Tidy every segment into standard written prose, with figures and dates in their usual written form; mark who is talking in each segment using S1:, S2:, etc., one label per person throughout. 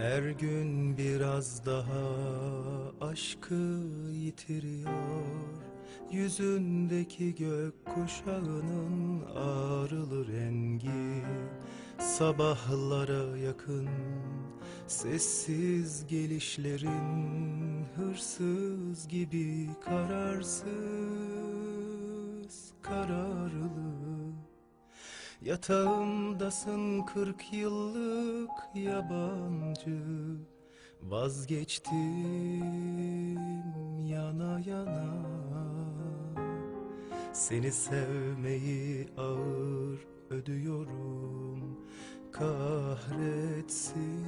S1: Her gün biraz daha aşkı yitiriyor. Yüzündeki gökkuşağının ağrılı rengi sabahlara yakın. Sessiz gelişlerin hırsız gibi kararsız, kararlı. Yatağımdasın 40 yıllık yabancı. Vazgeçtim yana yana. Seni sevmeyi ağır ödüyorum. Kahretsin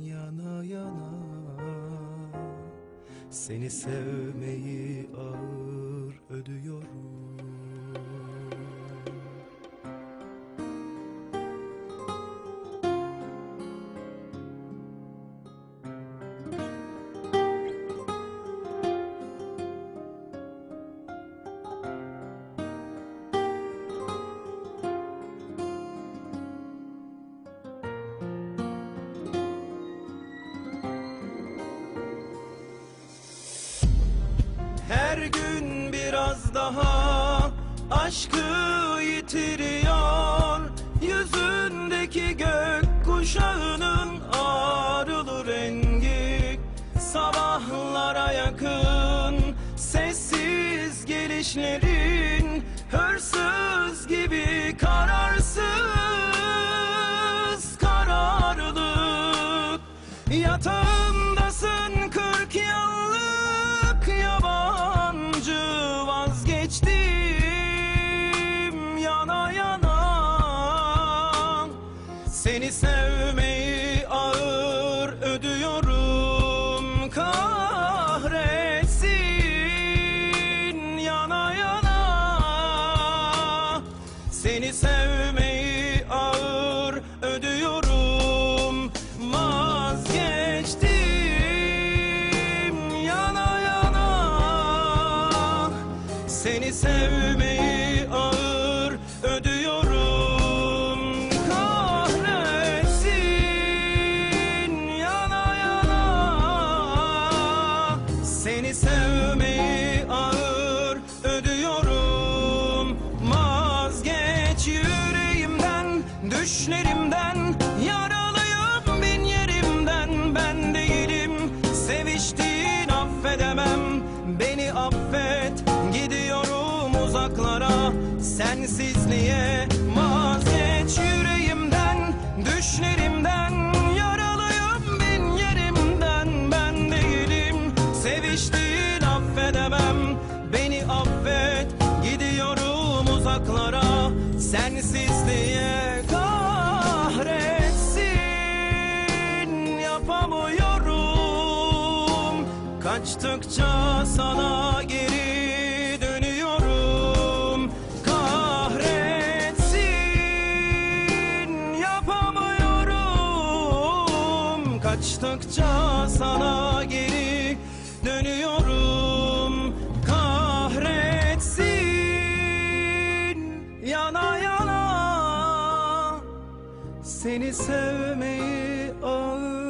S1: yana yana. Seni sevmeyi ağır ödüyorum. Her gün biraz daha aşkı yitiriyor. Yüzündeki gökkuşağının ağrılı rengi sabahlara yakın. Sessiz gelişlerin hırsız gibi kararsız, kararlı. Yatağımdasın 40 yıllık yabancı. Vazgeçtim yana yana. Seni sevmeyi ağır ödüyorum. Kahretsin yana yana. Seni sevmeyi ağır ödüyorum. Vazgeçtim yana yana. Seni sevmeyi ağır ödüyorum. Kahretsin yana yana. Seni sevmeyi ağır ödüyorum. Vazgeç yüreğimden, düşlerimden. Yaralıyım bin yerimden. Ben değilim seviştiğin, affedemem. Beni affet, gidiyorum uzaklara, sensizliğe. Vazgeç yüreğimden, düşlerimden. Yaralıyım bin yerimden. Ben değilim seviştiğin, affedemem. Beni affet, gidiyorum uzaklara, sensizliğe. Kahretsin yapamıyorum. Kaçtıkça sana geri dönüyorum. Kahretsin yapamıyorum. Kaçtıkça sana geri dönüyorum. Kahretsin yana yana. Seni sevmeyi ağır